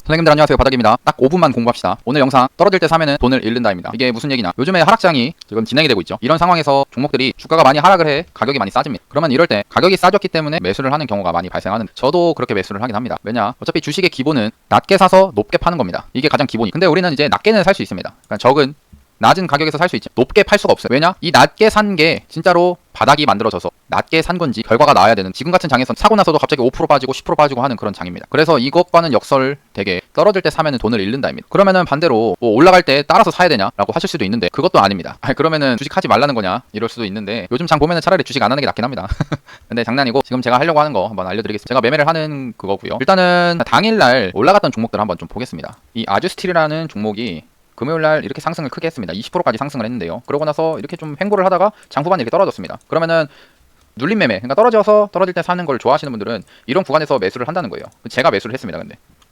선생님들 안녕하세요, 바닥입니다. 딱 5분만 공부합시다. 오늘 영상 떨어질 때 사면은 돈을 잃는다입니다. 이게 무슨 얘기냐, 요즘에 하락장이 지금 진행이 되고 있죠. 이런 상황에서 종목들이 주가가 많이 하락을 해 가격이 많이 싸집니다. 그러면 이럴 때 가격이 싸졌기 때문에 매수를 하는 경우가 많이 발생하는데, 저도 그렇게 매수를 하긴 합니다. 왜냐, 어차피 주식의 기본은 낮게 사서 높게 파는 겁니다. 이게 가장 기본이. 근데 우리는 이제 낮게는 살 수 있습니다. 그러니까 낮은 가격에서 살 수 있지, 높게 팔 수가 없어요. 왜냐, 이 낮게 산 게 진짜로 바닥이 만들어져서 낮게 산 건지 결과가 나와야 되는, 지금 같은 장에서 사고 나서도 갑자기 5% 빠지고 10% 빠지고 하는 그런 장입니다. 그래서 이것과는 역설되게 떨어질 때 사면은 돈을 잃는다입니다. 그러면은 반대로 뭐 올라갈 때 따라서 사야 되냐라고 하실 수도 있는데, 그것도 아닙니다. 그러면은 주식 하지 말라는 거냐 이럴 수도 있는데, 요즘 장 보면은 차라리 주식 안 하는 게 낫긴 합니다. 근데 장난이고, 지금 제가 하려고 하는 거 한번 알려드리겠습니다. 제가 매매를 하는 그거고요. 일단은 당일날 올라갔던 종목들 한번 좀 보겠습니다. 이 아주스틸이라는 종목이 금요일날 이렇게 상승을 크게 했습니다. 20%까지 상승을 했는데요. 그러고 나서 이렇게 좀 횡보를 하다가 장 후반에 이렇게 떨어졌습니다. 그러면은 눌림 매매, 그러니까 떨어질 때 사는 걸 좋아하시는 분들은 이런 구간에서 매수를 한다는 거예요. 제가 매수를 했습니다.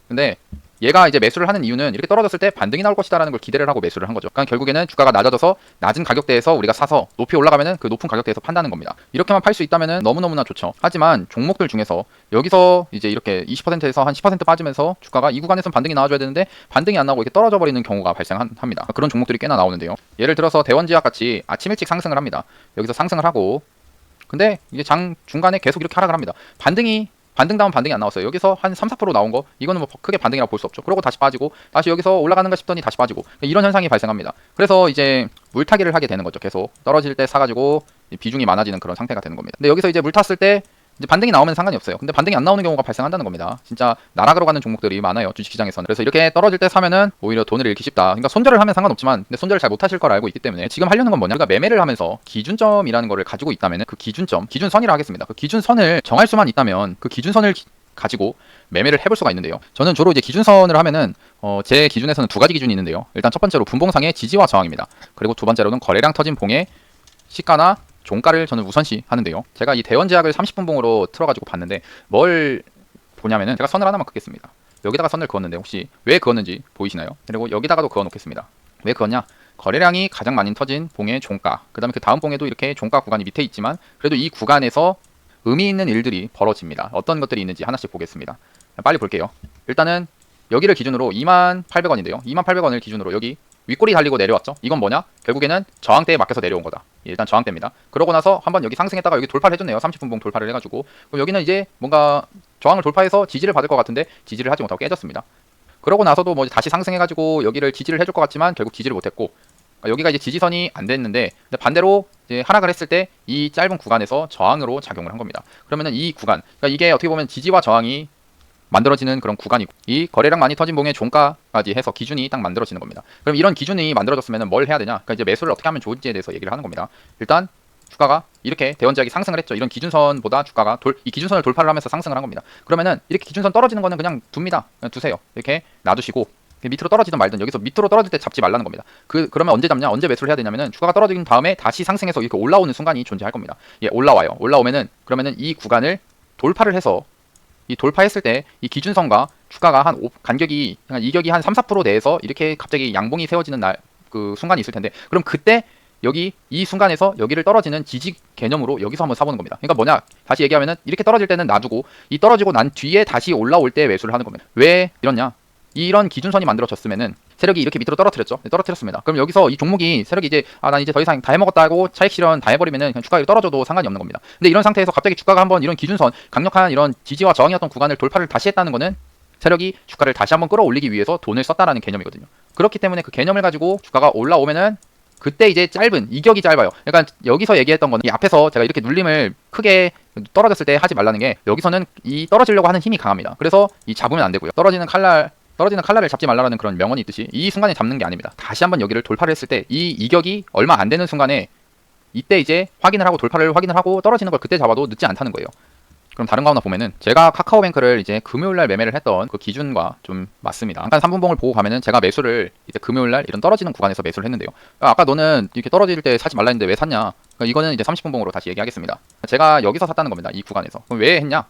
근데 얘가 이제 매수를 하는 이유는 이렇게 떨어졌을 때 반등이 나올 것이다라는 걸 기대를 하고 매수를 한 거죠. 그러니까 결국에는 주가가 낮아져서 낮은 가격대에서 우리가 사서 높이 올라가면은 그 높은 가격대에서 판다는 겁니다. 이렇게만 팔 수 있다면은 너무너무나 좋죠. 하지만 종목들 중에서 여기서 이제 이렇게 20%에서 한 10% 빠지면서 주가가 이 구간에서 반등이 나와줘야 되는데 반등이 안 나오고 이렇게 떨어져 버리는 경우가 발생합니다. 그런 종목들이 꽤나 나오는데요. 예를 들어서 대원지약 같이 아침 일찍 상승을 합니다. 여기서 상승을 하고, 근데 이게 장 중간에 계속 이렇게 하락을 합니다. 반등다운 반등이 안 나왔어요. 여기서 한 3, 4% 나온 거, 이거는 뭐 크게 반등이라고 볼 수 없죠. 그러고 다시 빠지고, 다시 여기서 올라가는가 싶더니 다시 빠지고, 이런 현상이 발생합니다. 그래서 이제 물타기를 하게 되는 거죠. 계속 떨어질 때 사가지고 비중이 많아지는 그런 상태가 되는 겁니다. 근데 여기서 이제 물 탔을 때 이제 반등이 나오면 상관이 없어요. 근데 반등이 안 나오는 경우가 발생한다는 겁니다. 진짜 나락으로 가는 종목들이 많아요, 주식시장에서는. 그래서 이렇게 떨어질 때 사면은 오히려 돈을 잃기 쉽다. 그러니까 손절을 하면 상관없지만, 근데 손절을 잘 못하실 걸 알고 있기 때문에 지금 하려는 건 뭐냐, 우리가 매매를 하면서 기준점이라는 거를 가지고 있다면은 그 기준선이라 하겠습니다. 그 기준선을 정할 수만 있다면 그 기준선을 가지고 매매를 해볼 수가 있는데요. 저는 주로 이제 기준선을 하면은 제 기준에서는 두 가지 기준이 있는데요. 일단 첫 번째로 분봉상의 지지와 저항입니다. 그리고 두 번째로는 거래량 터진 봉의 시가나 종가를 저는 우선시 하는데요. 제가 이 대원제약을 30분봉으로 틀어가지고 봤는데, 뭘 보냐면은, 제가 선을 하나만 긋겠습니다. 여기다가 선을 그었는데 혹시 왜 그었는지 보이시나요? 그리고 여기다가도 그어 놓겠습니다. 왜 그었냐? 거래량이 가장 많이 터진 봉의 종가, 그 다음에 그 다음 봉에도 이렇게 종가 구간이 밑에 있지만 그래도 이 구간에서 의미 있는 일들이 벌어집니다. 어떤 것들이 있는지 하나씩 보겠습니다. 빨리 볼게요. 일단은 여기를 기준으로 28,000원인데요. 28,000원을 기준으로 여기 윗꼬리 달리고 내려왔죠. 이건 뭐냐? 결국에는 저항대에 막혀서 내려온 거다. 일단 저항대입니다. 그러고 나서 한번 여기 상승했다가 여기 돌파를 해줬네요. 30분봉 돌파를 해가지고. 그럼 여기는 이제 뭔가 저항을 돌파해서 지지를 받을 것 같은데 지지를 하지 못하고 깨졌습니다. 그러고 나서도 뭐 다시 상승해가지고 여기를 지지를 해줄 것 같지만 결국 지지를 못했고, 그러니까 여기가 이제 지지선이 안 됐는데, 근데 반대로 이제 하락을 했을 때 이 짧은 구간에서 저항으로 작용을 한 겁니다. 그러면은 이 구간, 그러니까 이게 어떻게 보면 지지와 저항이 만들어지는 그런 구간이고, 이 거래량 많이 터진 봉의 종가까지 해서 기준이 딱 만들어지는 겁니다. 그럼 이런 기준이 만들어졌으면 뭘 해야 되냐? 그러니까 이제 매수를 어떻게 하면 좋은지에 대해서 얘기를 하는 겁니다. 일단 주가가 이렇게 대원제약이 상승을 했죠. 이런 기준선보다 주가가 이 기준선을 돌파를 하면서 상승을 한 겁니다. 그러면은 이렇게 기준선 떨어지는 거는 그냥 둡니다. 그냥 두세요. 이렇게 놔두시고, 밑으로 떨어지든 말든 여기서 밑으로 떨어질 때 잡지 말라는 겁니다. 그러면 언제 잡냐? 언제 매수를 해야 되냐면은, 주가가 떨어진 다음에 다시 상승해서 이렇게 올라오는 순간이 존재할 겁니다. 예, 올라와요. 올라오면은 그러면은 이 구간을 돌파를 해서, 이 돌파했을 때 이 기준선과 주가가 간격이 이격이 한 3, 4% 내에서 이렇게 갑자기 양봉이 세워지는 그 순간이 있을 텐데, 그럼 그때 여기 이 순간에서 여기를 떨어지는 지지 개념으로 여기서 한번 사보는 겁니다. 그러니까 뭐냐? 다시 얘기하면은 이렇게 떨어질 때는 놔두고, 이 떨어지고 난 뒤에 다시 올라올 때 매수를 하는 겁니다. 왜 이러냐? 이런 기준선이 만들어졌으면은 세력이 이렇게 밑으로 떨어뜨렸죠. 네, 떨어뜨렸습니다. 그럼 여기서 이 종목이 세력이 이제 난 이제 더 이상 다 해먹었다고 차익 실현 다 해버리면은 그냥 주가가 떨어져도 상관이 없는 겁니다. 근데 이런 상태에서 갑자기 주가가 한번 이런 기준선, 강력한 이런 지지와 저항이었던 구간을 돌파를 다시 했다는 거는 세력이 주가를 다시 한번 끌어올리기 위해서 돈을 썼다라는 개념이거든요. 그렇기 때문에 그 개념을 가지고 주가가 올라오면은 그때 이제 이격이 짧아요. 그러니까 여기서 얘기했던 거는, 이 앞에서 제가 이렇게 눌림을 크게 떨어졌을 때 하지 말라는 게, 여기서는 이 떨어지려고 하는 힘이 강합니다. 그래서 이 잡으면 안 되고요. 떨어지는 칼날을 잡지 말라는 그런 명언이 있듯이 이 순간에 잡는 게 아닙니다. 다시 한번 여기를 돌파를 했을 때 이 이격이 얼마 안 되는 순간에 이때 이제 확인을 하고, 돌파를 확인을 하고 떨어지는 걸 그때 잡아도 늦지 않다는 거예요. 그럼 다른 거 하나 보면은, 제가 카카오뱅크를 이제 금요일날 매매를 했던 그 기준과 좀 맞습니다. 잠깐 3분봉을 보고 가면은 제가 매수를 이제 금요일날 이런 떨어지는 구간에서 매수를 했는데요. 아까 너는 이렇게 떨어질 때 사지 말라 했는데 왜 샀냐? 그러니까 이거는 이제 30분봉으로 다시 얘기하겠습니다. 제가 여기서 샀다는 겁니다. 이 구간에서. 그럼 왜 했냐?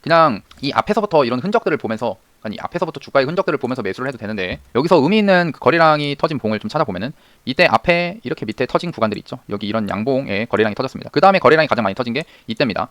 그냥 이 앞에서부터 이런 흔적들을 보면서, 아니 앞에서부터 주가의 흔적들을 보면서 매수를 해도 되는데, 여기서 의미 있는 그 거래량이 터진 봉을 좀 찾아보면은 이때 앞에 이렇게 밑에 터진 구간들이 있죠. 여기 이런 양봉에 거래량이 터졌습니다. 그 다음에 거래량이 가장 많이 터진 게 이때입니다.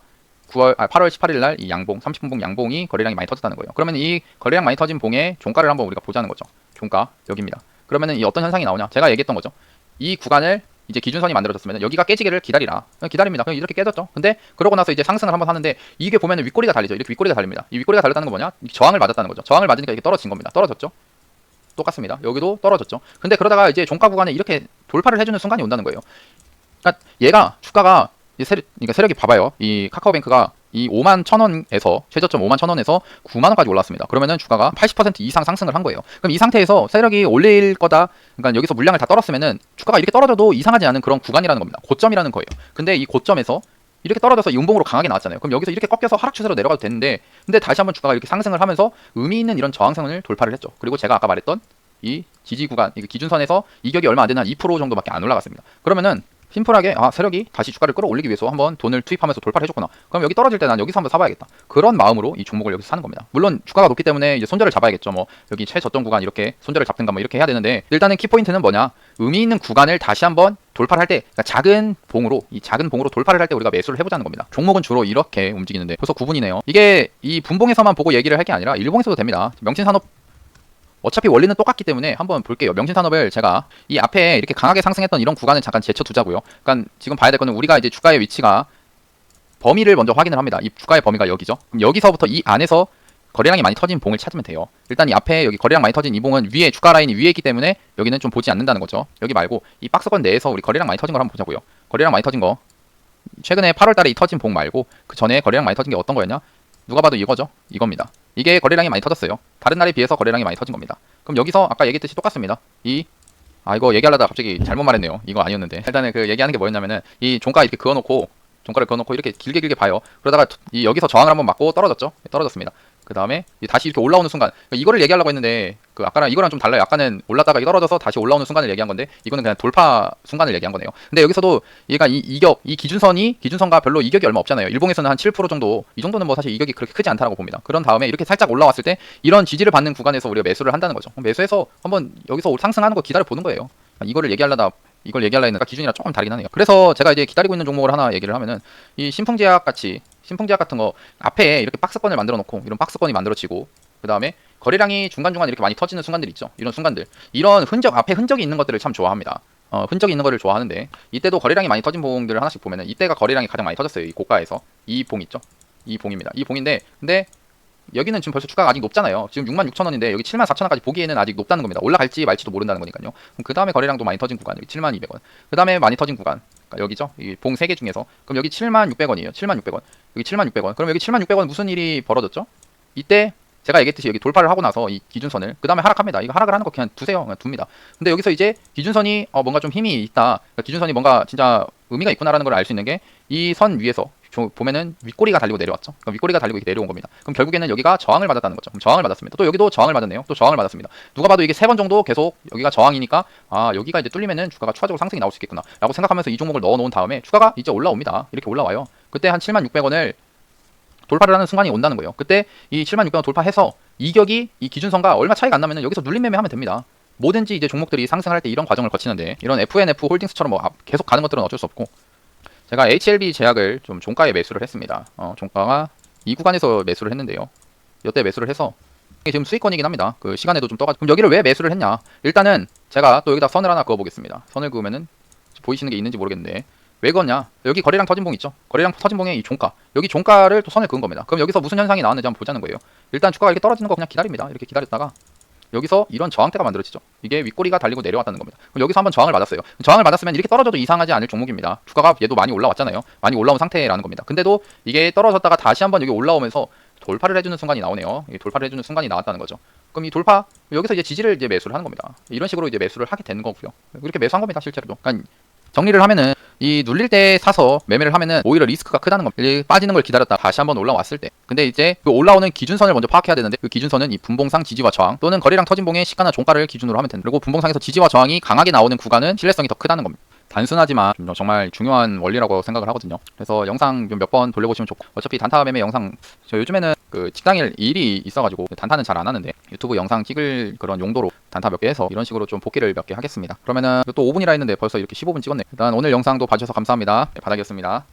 8월 18일 날 이 양봉 30분봉 양봉이 거래량이 많이 터졌다는 거예요. 그러면 이 거래량 많이 터진 봉의 종가를 한번 우리가 보자는 거죠. 종가 여기입니다. 그러면은 이 어떤 현상이 나오냐? 제가 얘기했던 거죠. 이 구간을 이제 기준선이 만들어졌으면 여기가 깨지기를 기다리라. 그냥 기다립니다. 그냥 이렇게 깨졌죠. 근데 그러고 나서 이제 상승을 한번 하는데 이게 보면은 윗꼬리가 달리죠. 이렇게 윗꼬리가 달립니다. 이 윗꼬리가 달렸다는 건 뭐냐? 저항을 맞았다는 거죠. 저항을 맞으니까 이게 떨어진 겁니다. 떨어졌죠. 똑같습니다. 여기도 떨어졌죠. 근데 그러다가 이제 종가 구간에 이렇게 돌파를 해주는 순간이 온다는 거예요. 그러니까 얘가 주가가 그러니까 세력이 봐봐요. 이 카카오뱅크가 이 5만 1,000원에서 최저점 5만 1,000원에서 9만 원까지 올랐습니다. 그러면은 주가가 80% 이상 상승을 한 거예요. 그럼 이 상태에서 세력이 올릴 거다. 그러니까 여기서 물량을 다 떨었으면은 주가가 이렇게 떨어져도 이상하지 않은 그런 구간이라는 겁니다. 고점이라는 거예요. 근데 이 고점에서 이렇게 떨어져서 이 음봉으로 강하게 나왔잖아요. 그럼 여기서 이렇게 꺾여서 하락 추세로 내려가도 되는데, 근데 다시 한번 주가가 이렇게 상승을 하면서 의미 있는 이런 저항선을 돌파를 했죠. 그리고 제가 아까 말했던 이 지지 구간, 이 기준선에서 이격이 얼마 안 되는 한 2% 정도밖에 안 올라갔습니다. 그러면은 심플하게 세력이 다시 주가를 끌어올리기 위해서 한번 돈을 투입하면서 돌파를 해줬구나. 그럼 여기 떨어질 때 난 여기서 한번 사봐야겠다. 그런 마음으로 이 종목을 여기서 사는 겁니다. 물론 주가가 높기 때문에 이제 손절을 잡아야겠죠. 뭐 여기 최저점 구간 이렇게 손절을 잡든가 뭐 이렇게 해야 되는데, 일단은 키포인트는 뭐냐? 의미 있는 구간을 다시 한번 돌파를 할 때, 그러니까 작은 봉으로 돌파를 할 때 우리가 매수를 해보자는 겁니다. 종목은 주로 이렇게 움직이는데 벌써 9분이네요. 이게 이 분봉에서만 보고 얘기를 할 게 아니라 일봉에서도 됩니다. 명신산업 어차피 원리는 똑같기 때문에 한번 볼게요. 명신산업을 제가 이 앞에 이렇게 강하게 상승했던 이런 구간을 잠깐 제쳐두자고요. 그러니까 지금 봐야 될 거는 우리가 이제 주가의 위치가 범위를 먼저 확인을 합니다. 이 주가의 범위가 여기죠. 그럼 여기서부터 이 안에서 거래량이 많이 터진 봉을 찾으면 돼요. 일단 이 앞에 여기 거래량 많이 터진 이 봉은 위에 주가 라인이 위에 있기 때문에 여기는 좀 보지 않는다는 거죠. 여기 말고 이 박스권 내에서 우리 거래량 많이 터진 걸 한번 보자고요. 거래량 많이 터진 거 최근에 8월달에 이 터진 봉 말고 그 전에 거래량 많이 터진 게 어떤 거였냐? 누가 봐도 이거죠. 이겁니다. 이게 거래량이 많이 터졌어요. 다른 날에 비해서 거래량이 많이 터진 겁니다. 그럼 여기서 아까 얘기했듯이 똑같습니다. 이거 얘기하려다가 갑자기 잘못 말했네요. 이거 아니었는데. 일단은 그 얘기하는 게 뭐였냐면은 이 종가 이렇게 종가를 그어놓고 이렇게 길게 봐요. 그러다가 여기서 저항을 한번 맞고 떨어졌죠. 떨어졌습니다. 그 다음에 다시 이렇게 올라오는 순간, 이거를 얘기하려고 했는데 그 아까랑 이거랑 좀 달라요. 아까는 올랐다가 떨어져서 다시 올라오는 순간을 얘기한 건데 이거는 그냥 돌파 순간을 얘기한 거네요. 근데 여기서도 얘가 이 기준선과 별로 이격이 얼마 없잖아요. 일봉에서는 한 7% 정도, 이 정도는 뭐 사실 이격이 그렇게 크지 않다라고 봅니다. 그런 다음에 이렇게 살짝 올라왔을 때 이런 지지를 받는 구간에서 우리가 매수를 한다는 거죠. 매수해서 한번 여기서 상승하는 거 기다려 보는 거예요. 이걸 얘기하려다 했는데 기준이랑 조금 다르긴 하네요. 그래서 제가 이제 기다리고 있는 종목을 하나 얘기를 하면은 이 신풍제약 같은 거 앞에 이렇게 박스권을 만들어 놓고 이런 박스권이 만들어지고, 그 다음에 거래량이 중간중간 이렇게 많이 터지는 순간들 있죠. 이런 순간들, 이런 앞에 흔적이 있는 것들을 참 좋아합니다. 흔적이 있는 거를 좋아하는데, 이때도 거래량이 많이 터진 봉들을 하나씩 보면은 이때가 거래량이 가장 많이 터졌어요. 이 고가에서 이 봉 있죠. 이 봉입니다. 이 봉인데, 근데 여기는 지금 벌써 주가가 아직 높잖아요. 지금 66,000원인데 여기 74,000원까지 보기에는 아직 높다는 겁니다. 올라갈지 말지도 모른다는 거니까요. 그 다음에 거래량도 많이 터진 구간, 여기 72,200원. 그 다음에 많이 터진 구간, 그러니까 여기죠. 이 봉 3개 중에서. 그럼 여기 76,600원이에요. 76,600원. 여기 76,600원. 그럼 여기 76,600원 무슨 일이 벌어졌죠? 이때 제가 얘기했듯이 여기 돌파를 하고 나서 이 기준선을, 그 다음에 하락합니다. 이거 하락을 하는 거 그냥 두세요. 그냥 둡니다. 근데 여기서 이제 기준선이 뭔가 좀 힘이 있다. 그러니까 기준선이 뭔가 진짜 의미가 있구나라는 걸 알 수 있는 게 이 선 위에서 보면은 윗꼬리가 달리고 내려왔죠. 그럼 윗꼬리가 달리고 이렇게 내려온 겁니다. 그럼 결국에는 여기가 저항을 받았다는 거죠. 그럼 저항을 받았습니다. 또 여기도 저항을 받았네요. 또 저항을 받았습니다. 누가 봐도 이게 3번 정도 계속 여기가 저항이니까 여기가 이제 뚫리면은 주가가 추가적으로 상승이 나올 수 있겠구나 라고 생각하면서 이 종목을 넣어 놓은 다음에 주가가 이제 올라옵니다. 이렇게 올라와요. 그때 한 76,600원을 돌파를 하는 순간이 온다는 거예요. 그때 이 76,600원 돌파해서 이격이 이 기준선과 얼마 차이가 안 나면은 여기서 눌림 매매하면 됩니다. 뭐든지 이제 종목들이 상승할 때 이런 과정을 거치는데, 이런 FNF 홀딩스처럼 뭐 계속 가는 것들은 어쩔 수 없고, 제가 HLB 제약을 좀 종가에 매수를 했습니다. 종가가 이 구간에서 매수를 했는데요. 이때 매수를 해서 이게 지금 수익권이긴 합니다. 그 시간에도 좀 떠가지고. 그럼 여기를 왜 매수를 했냐? 일단은 제가 또 여기다 선을 하나 그어보겠습니다. 선을 그으면은 보이시는 게 있는지 모르겠는데, 왜 그었냐? 여기 거래량 터진 봉 있죠? 거래량 터진 봉의 이 종가, 여기 종가를 또 선을 그은 겁니다. 그럼 여기서 무슨 현상이 나왔는지 한번 보자는 거예요. 일단 주가가 이렇게 떨어지는 거 그냥 기다립니다. 이렇게 기다렸다가 여기서 이런 저항대가 만들어지죠. 이게 윗꼬리가 달리고 내려왔다는 겁니다. 그럼 여기서 한번 저항을 받았어요. 저항을 받았으면 이렇게 떨어져도 이상하지 않을 종목입니다. 주가가 얘도 많이 올라왔잖아요. 많이 올라온 상태라는 겁니다. 근데도 이게 떨어졌다가 다시 한번 여기 올라오면서 돌파를 해주는 순간이 나오네요. 돌파를 해주는 순간이 나왔다는 거죠. 그럼 이 돌파, 여기서 이제 지지를 이제 매수를 하는 겁니다. 이런 식으로 이제 매수를 하게 되는 거고요. 이렇게 매수한 겁니다, 실제로도. 그러니까 정리를 하면은 이 눌릴 때 사서 매매를 하면은 오히려 리스크가 크다는 겁니다. 빠지는 걸 기다렸다 다시 한번 올라왔을 때. 근데 이제 그 올라오는 기준선을 먼저 파악해야 되는데, 그 기준선은 이 분봉상 지지와 저항 또는 거래량 터진 봉의 시가나 종가를 기준으로 하면 된다. 그리고 분봉상에서 지지와 저항이 강하게 나오는 구간은 신뢰성이 더 크다는 겁니다. 단순하지만 정말 중요한 원리라고 생각을 하거든요. 그래서 영상 몇 번 돌려보시면 좋고, 어차피 단타 매매 영상 저 요즘에는 그 직장일 일이 있어가지고 단타는 잘 안 하는데 유튜브 영상 찍을 그런 용도로 단타 몇 개 해서 이런 식으로 좀 복귀를 몇 개 하겠습니다. 그러면은 또 5분이라 했는데 벌써 이렇게 15분 찍었네. 일단 오늘 영상도 봐주셔서 감사합니다. 바닥이었습니다.